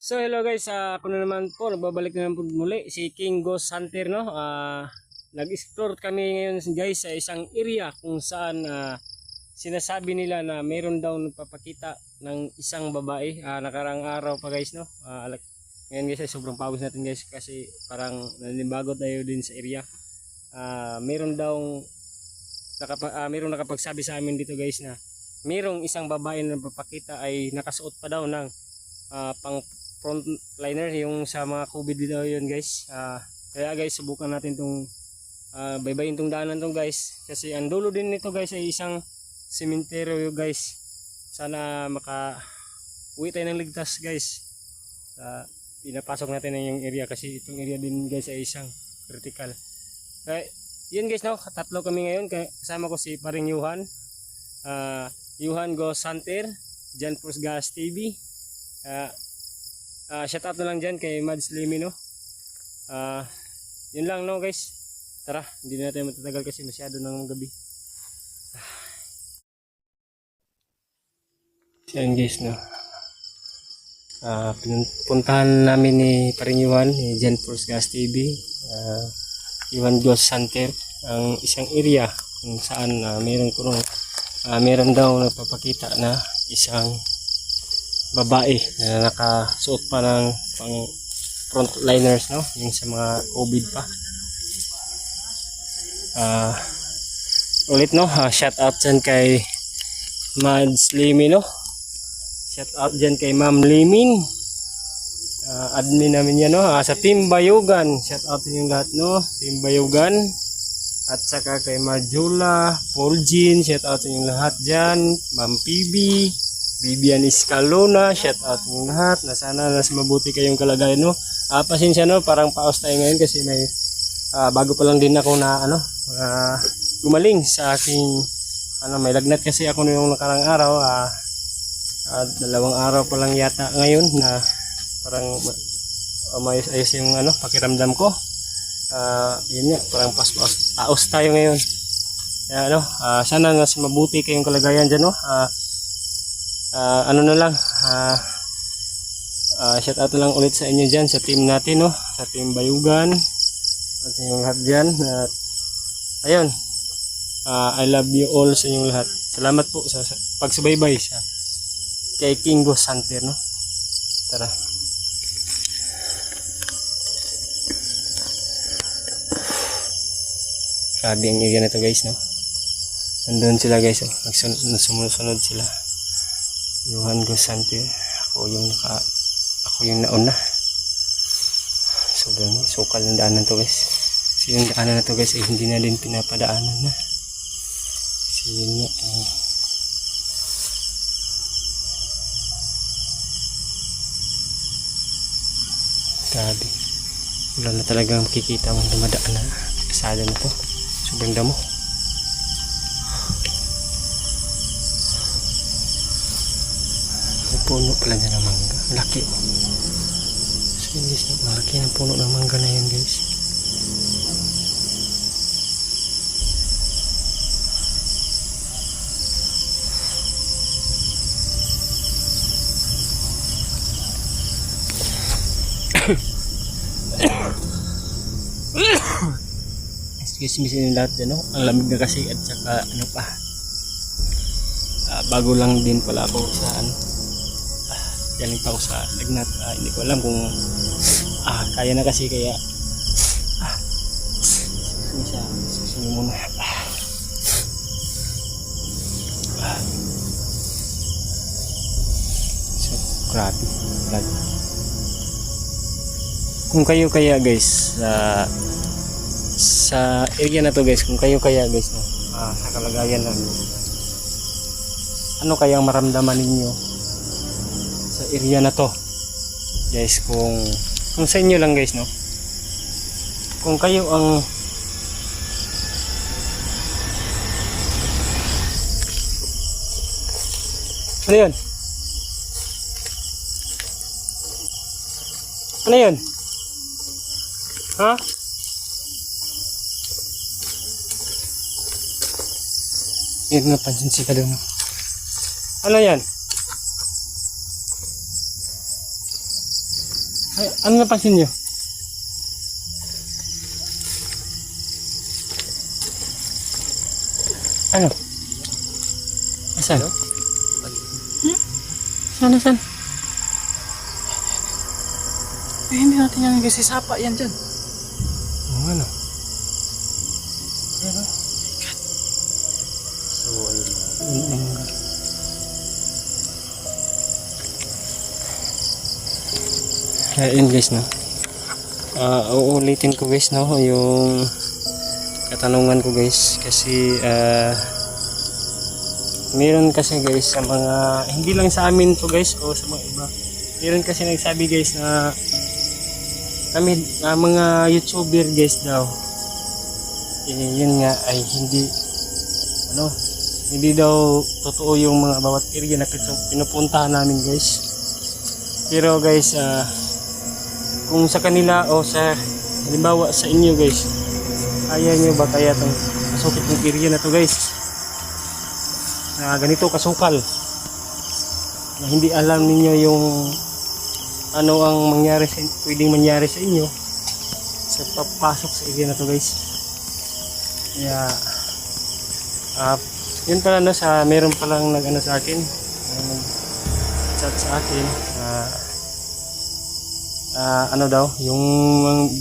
So hello guys, ako na naman po, nagbabalik na naman po muli si King Ghost Hunter, no. Nag-explore kami ngayon guys sa isang area kung saan sinasabi nila na meron daw nagpapakita ng isang babae nakarang araw pa guys, no. Ngayon guys ay sobrang pagod natin guys kasi parang nanimbago tayo din sa area. Merong nakapagsabi sa amin dito guys na merong isang babae na nagpapakita ay nakasuot pa daw ng pang frontliner yung sa mga COVID dito yun guys. Kaya guys subukan natin tong baybayin tong daanan tong guys kasi ang dulo din nito guys ay isang sementeryo guys. Sana maka uwi tayo ng ligtas guys. Pinapasok natin na yung area kasi itong area din guys ay isang vertical. Kaya yun guys, no, tatlo kami ngayon, kasama ko si Paring Yuhan, Yuhan Ghost Hunter, Jan Force Gas TV. Shout out na lang dyan kay Mads Limi, no. Yun lang, no guys. Tara, hindi na natin matatagal kasi masyado ng gabi. Yan guys, no. Puntahan namin ni Paring Yuhan, ni Jan Force Gas TV, Yuhan Ghost Hunter, ang isang area kung saan meron daw nagpapakita na isang babae na nakasuot pa ng pang frontliners, no, yung sa mga COVID pa. Ulit, no, shout out dyan kay Mads Limi, no, shout out dyan kay Ma'am Limin, admin namin yan, no, sa Team Bayugan, shout out yung lahat, no, Team Bayugan, at saka kay Marjula, Paul Jean, shout out yung lahat dyan, Ma'am PB, Bibian Escalona, shout out yung lahat, na sana mas mabuti kayong kalagayan, no. Pasensya, no, parang paus tayo ngayon kasi may bago pa lang din ako na gumaling sa aking may lagnat kasi ako yung nakarang araw, 2 araw pa lang yata ngayon na parang ayos yung pakiramdam ko. Yun nga, parang paus tayo ngayon. Kaya sana mas mabuti kayong kalagayan dyan, no. Na lang, shout out lang ulit sa inyo dyan sa team natin, no, sa Team Bayugan at sa inyong lahat dyan. At ayun, I love you all sa inyong lahat. Salamat po sa pagsubaybay sa kay King Ghost Hunter, no. Tara. Grabe ang area na to guys, no. Nandun sila guys, nasumunod sila. Yuhan Ghost Hunter, ako yung nauna. Sobrang sukal ng daanan to guys. Kasi yung daanan na to guys ay hindi na din pinapadaanan na. Kasi yun nga grabe. Wala na talagang makikita mong dumadaan na kasada na to. Sobrang damo. Puno pala niya ng mangga. Laki. So yun guys, malaki ng puno ng mangga na yun guys. Excuse me sa inyo lahat dyan, no? Ang lamig na kasi at saka bago lang din pala ako sa galing pa ako sa lagnat. Hindi ko alam kung kaya na kasi kaya susunod muna. So grabe. Kung kayo kaya guys sa area na to guys, kung kayo kaya guys, no, sa kalagayan namin, ano kayang maramdaman ninyo sa area na to guys, kung sa inyo lang guys, no, kung kayo ang ano yun yun nga, pansin ka doon, no? Ano yan? Ay, ano napansin nyo? Ano? Asan? Saan? Eh, hindi natin yan kasi sapa yan dyan. Ano? Ayan o. So, ayun. Ayun guys, no? Uulitin ko guys, no? Yung katanungan ko guys. Kasi, meron kasi guys sa mga, hindi lang sa amin to guys, o sa mga iba. Meron kasi nagsabi guys na kami, mga YouTuber guys daw, yun nga ay hindi daw totoo yung mga bawat area na pinupuntahan namin guys. Pero guys, kung sa kanila o sa halimbawa sa inyo guys, kaya nyo ba kaya itong masukit ng area na to guys, na ganito kasukal, na hindi alam ninyo yung ano ang pwedeng mangyari sa inyo sa papasok sa area na to guys. Kaya yun pala, no, meron palang nag-ano sa akin, nag-chat sa akin, ano daw yung mga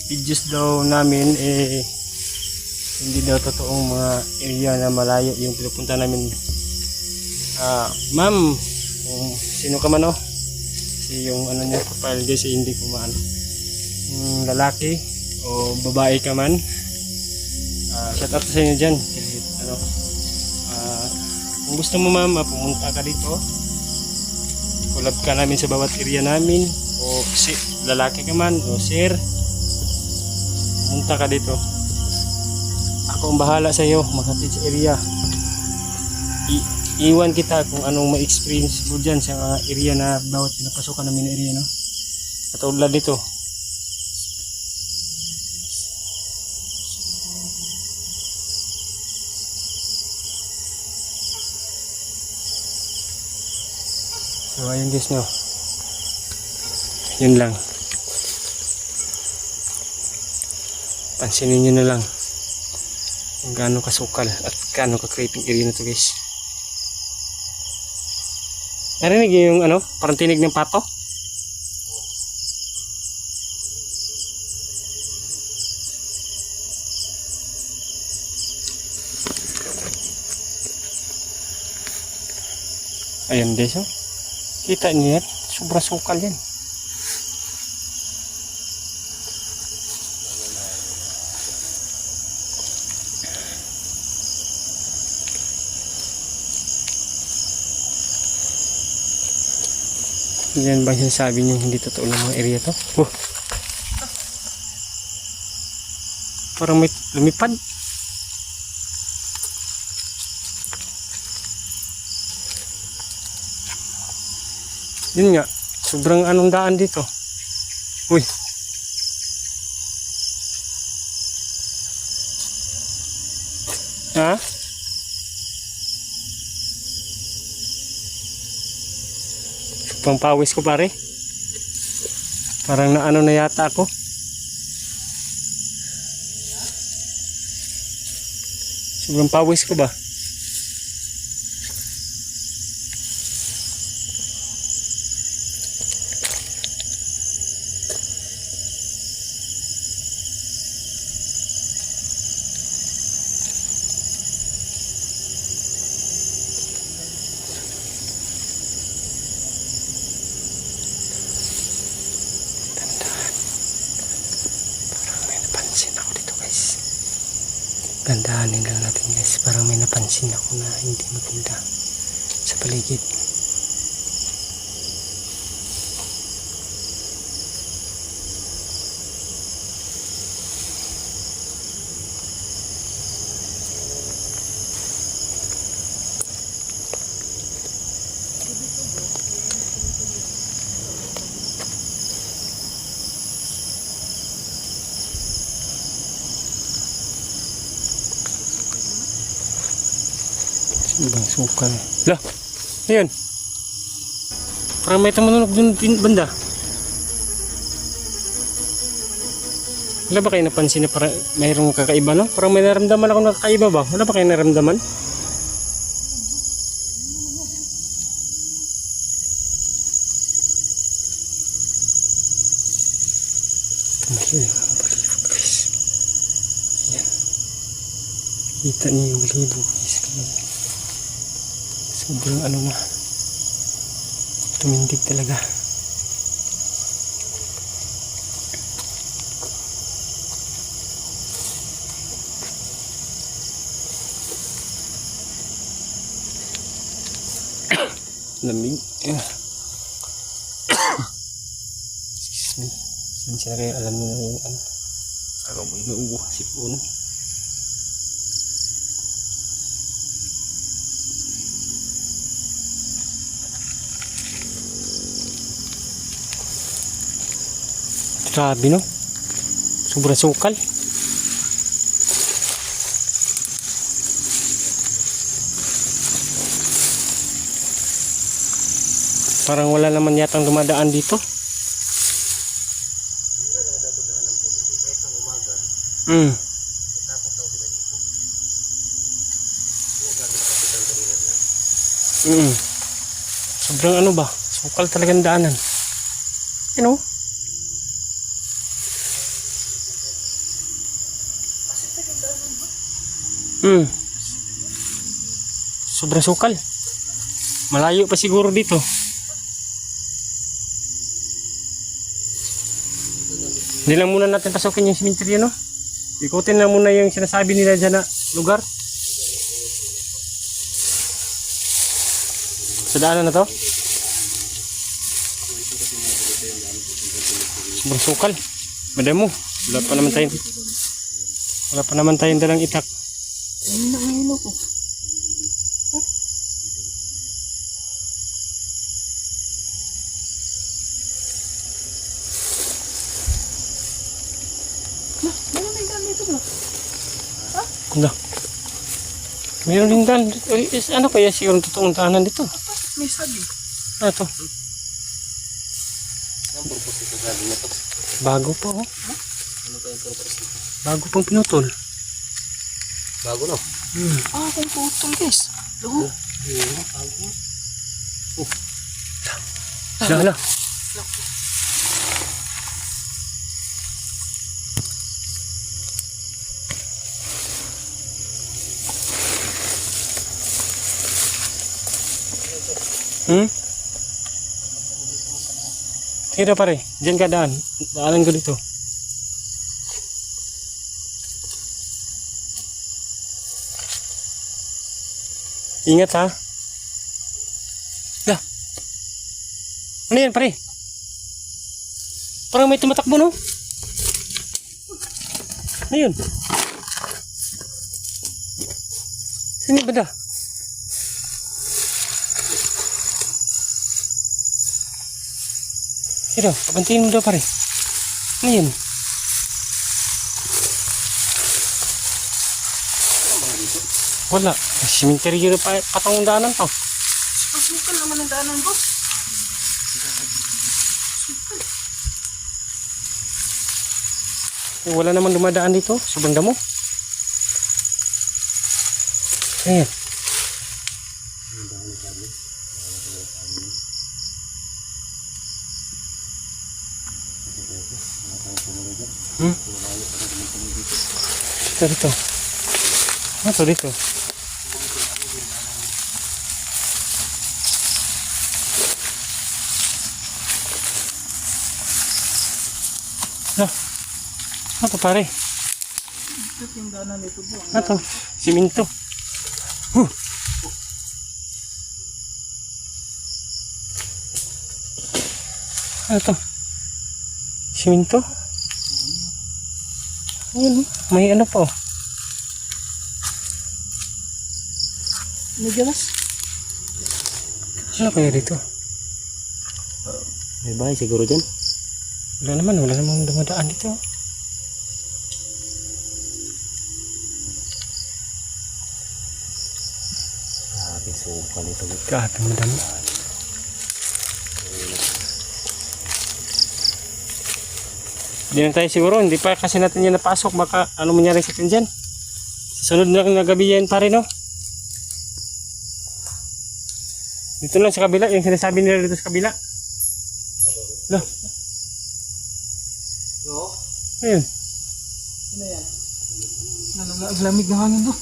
videos daw namin hindi daw totoong mga area na malayo yung pinupunta namin. Ma'am, kung sino ka man, si yung ano niya profile guys, hindi ko maano, lalaki o babae ka man, shout out sa inyo dyan. Ano, kung gusto mo ma'am, pumunta ka dito, collab ka namin sa bawat area namin, o si lalaki ka man o sir, pumunta ka dito, ako ang bahala sa iyo, maghatid sa area. Iwan kita kung anong ma-experience mo dyan sa area na bawat pinapasukan namin na area, no? Katulad dito, so ayun guys, no, yun lang, pansinin nyo na lang kung gaano kasukal at gaano ka-creeping area na to guys. Narinig yung ano, parang tinig ng pato. Ayan guys, oh. Kita niyo yan, sobrang sukal yan. Yan ba sinasabi niyo hindi totoo ng mga area to? Parang may lumipad. Yun nga, sobrang anong daan dito. Uy. Ha? Pangpawis ko pare. Parang naano na yata ako. Sobrang pawis ko ba? Napansin ako dito guys. Gandahanin lang natin guys. Parang may napansin ako na hindi maganda sa paligid. Ibang sukal. Lah, ayun. Parang may tumunog dun banda. Wala ba kayo napansin na para mayroong kakaiba, no? Parang may naramdaman ako na kakaiba ba? Wala ba kayo naramdaman? Tumahil ang balibo, guys. Ayan. Kita niyo yung balibo, guys. Sobrang ano na. Tumindig talaga. Lamig. Excuse me. Siya kayo alam mo na yung ano. Agaw mo yung nauuha si Puno. Grabe, no? Sobrang sukal. Parang wala naman yatang dumadaan dito. Sobrang ano ba? Sukal talagang daanan. You know? Sobrang sukal. Malayo pa siguro dito. Hindi lang muna natin pasukin yung simenteryo, no? Ikutin lang muna yung sinasabi nila dyan na lugar. Sa daanan na to? Sobrang sukal. Madamo. Wala pa naman tayong dalang itak. Ano po? Kuda. Mayroon din daan. Ano kaya siguro totoong daanan dito? May sabi. Ano to? Bago pa, oh. Bago pang pinutol. Bago no? Kung putol, guys. Luho. Hala. Tira pare, diyan ka daan. Daanan ko dito. Ingat ha. Dah. Ano yan pare? Parang may tumatakbo no? Ano yun? Saan yung banda? Pero, kabantiin mo daw pare. Ano yun? Wala. Simenteryo na patong daanan to. Sukal naman ang daanan, boss. Wala naman dumadaan dito. Sobrang damo. Ayan. Dito. Ano dito? Ano pare? Ito yung daanan nito, po. Ano? Siminto. Ano to? Siminto? Ayun, may ano pa oh. May galas. Ano kaya dito? May bahay siguro dyan. Wala naman dumadaan dito. Sukal ito. Grabe madami. Hindi na tayo siguro. Hindi pa kasi natin yan napasok. Baka ano mangyari sa atin dyan. Sa sunod na gabi yan pare, no? Dito lang sa kabila. Yung sinasabi nila dito sa kabila. Lo. Ayun. Ano yan? Naglamig ng hangin to.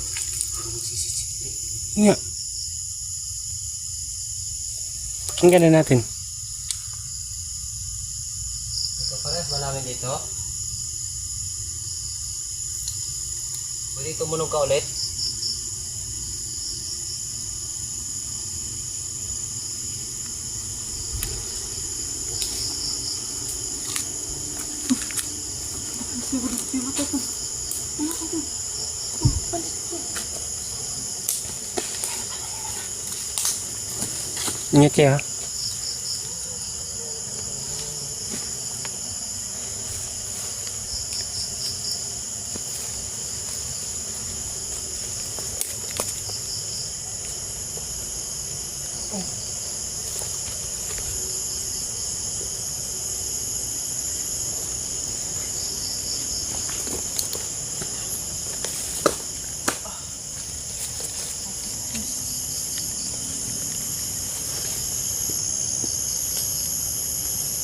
Nga. Pakinggan na natin. Ito pares, malamin dito. Pwede tumunog ka ulit. Ingat ya.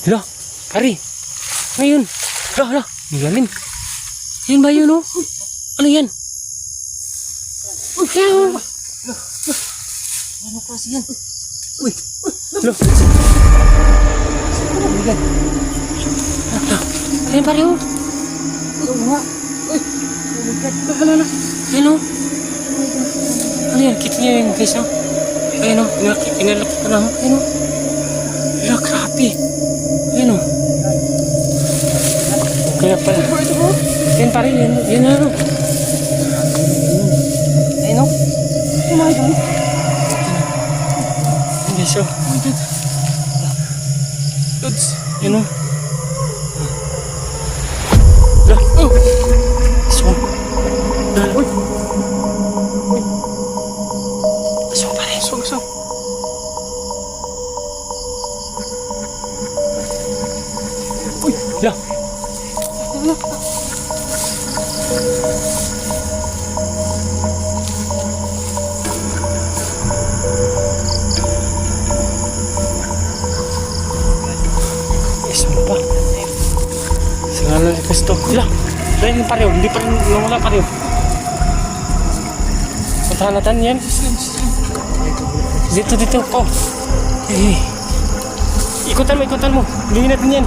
Hala, pare. Ngayon. Hala, ang lalim. Yan ba yun, oh? Ano yan? Yan. Ano kasi yan? Hala. Yan, pare, oh. Oo nga. Uy! Hala. Yan, oh. Ano yan? Kita niyo yun, guys, oh. Ayan, oh. Pinalaki ko lang, oh. Ayan, oh. Hala, grabe. Ayan, oh. Kaya pala. Yan, pare, yan, ano. Ayun o. Ayun o. Guys, oh. Lods. Yan, oh. Hala. Oh. So. Hala. Uy. So, pare. So. Hala. Isang pa. Sa ngalan ni Cristo. Hala. Hala yung pareho. Hindi pa rin nawala pareho. Puntahan natin yan. Dito. Oh. Eh. Ikutan mo. Lingin natin yan.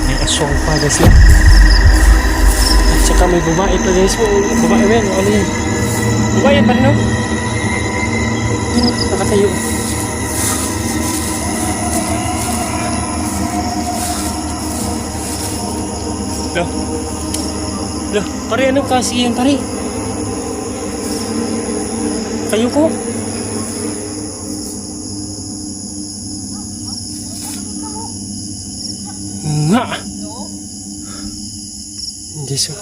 May aswang pa guys na. At saka may babae pa guys. Babae ba yan? Ano yan? Babae yan pa rin, no? Yun, nakatayo. Loh, pare ano kasi yan pare? Kayo ko? Nga! Hindi so.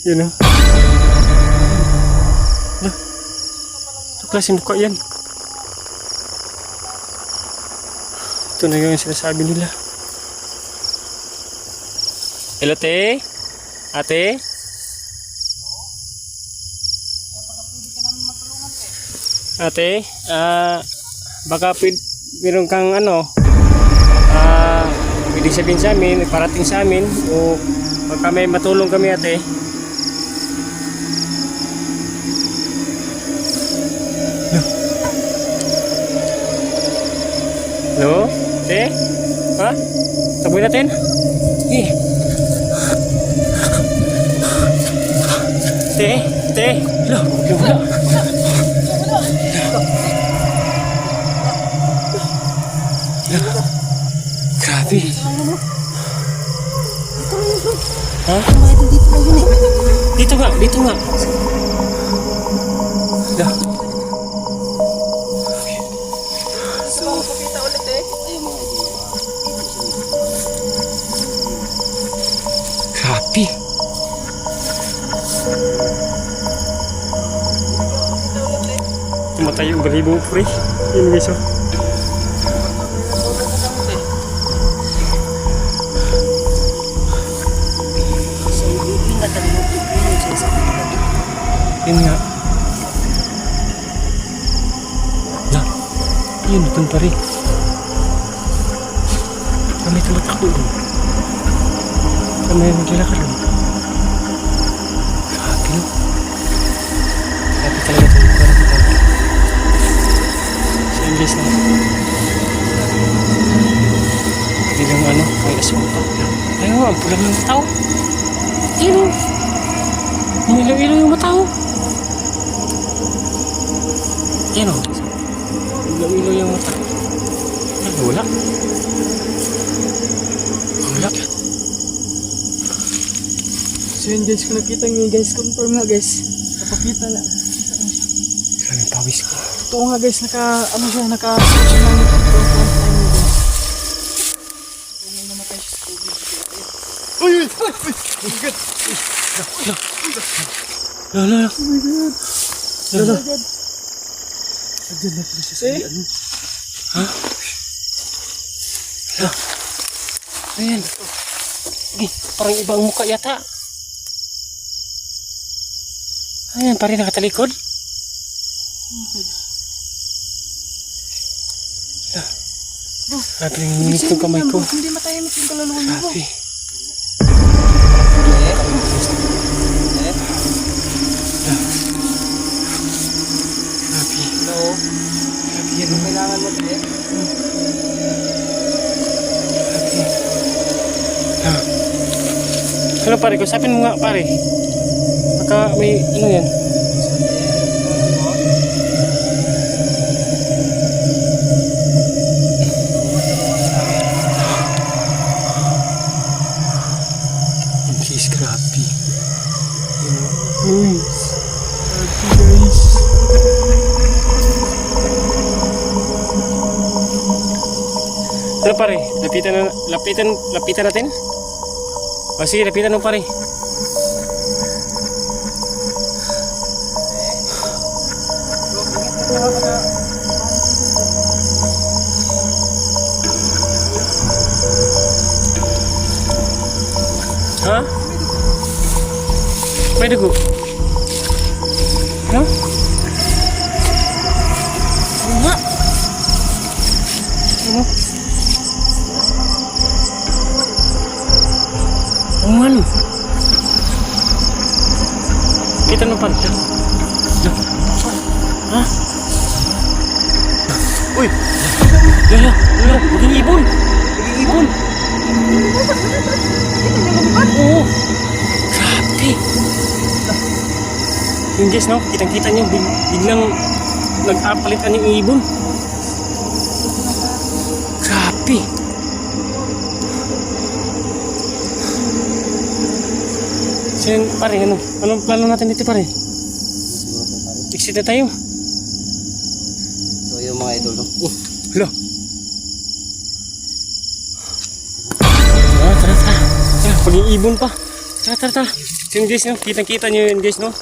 Yun o. Loh. Ito klaseng mukha yan. Ito na yung sinasabi nila. Hello, te? Ate? Ate, baka meron kang ano, pwede sabihin sa amin, parating sa amin, o baka may matulong kami, ate. Hello? Ate? Ha? Taboy natin? Eh. Te, lo, wala. Grabe. Ha? Dito nga. Dah. Kita ulit eh. Grabe. Tumatay yung balibo, pre. Yun guys, oh. Yun nga. Na. Yun, dun pa rin. Kami tumatakbo. Kami maglalakad. Grabe no. Grabe talaga ito. So yun guys na. Bilang ano, may aswang pa. Ayun, ang pulang ng tao. Ayun o. Umilaw-ilaw yung mata o. Ayun o. Umilaw-ilaw yung mata. Ay, wala. Wala. So yun guys, kung nakita nyo guys, confirm nga guys. Kapakita lang. Grabe yung pawis ko. Totoo nga guys, ano siya, naka-switch lang ito. Namatay siya sa COVID. Uy! Uy! No, no, no. Oh my God. No, no. Agad na pala siya sa ano. Ha? No. Ayan. Okay, parang ibang muka yata. Ayan, parang nakatalikod. Grabe yung nginig ng kamay ko. Hindi matahimik yung kaluluwa niyo bro. Grabe. Grabe. No. Grabe yan. oh. Kailangan mo din. Ah. Ano pare, kusapin mo nga pare. Baka may ano yan. Guys, grabe. Uy. Grabe guys. Ano pare? Lapitan natin? O sige, lapitan mo pare. Ha? May dugo? Ano? Ano nga? Ano? Ang ano? Kita mo pa. Ha? Uy! Lala! Lala! Maging ibon! Maging ibon! Oo! Grabe! Yung guys, no? Kitang-kita niyo, biglang nag-apalitan yung ibon. Grabe! So yun, pare, anong plano natin dito, pare? Exit na tayo. So yung mga idol, no? Hello? Tara, tara. Tara, pag-iibon pa. Tara, tara, tara. So yun guys, no? Kitang-kita nyo yun guys, no?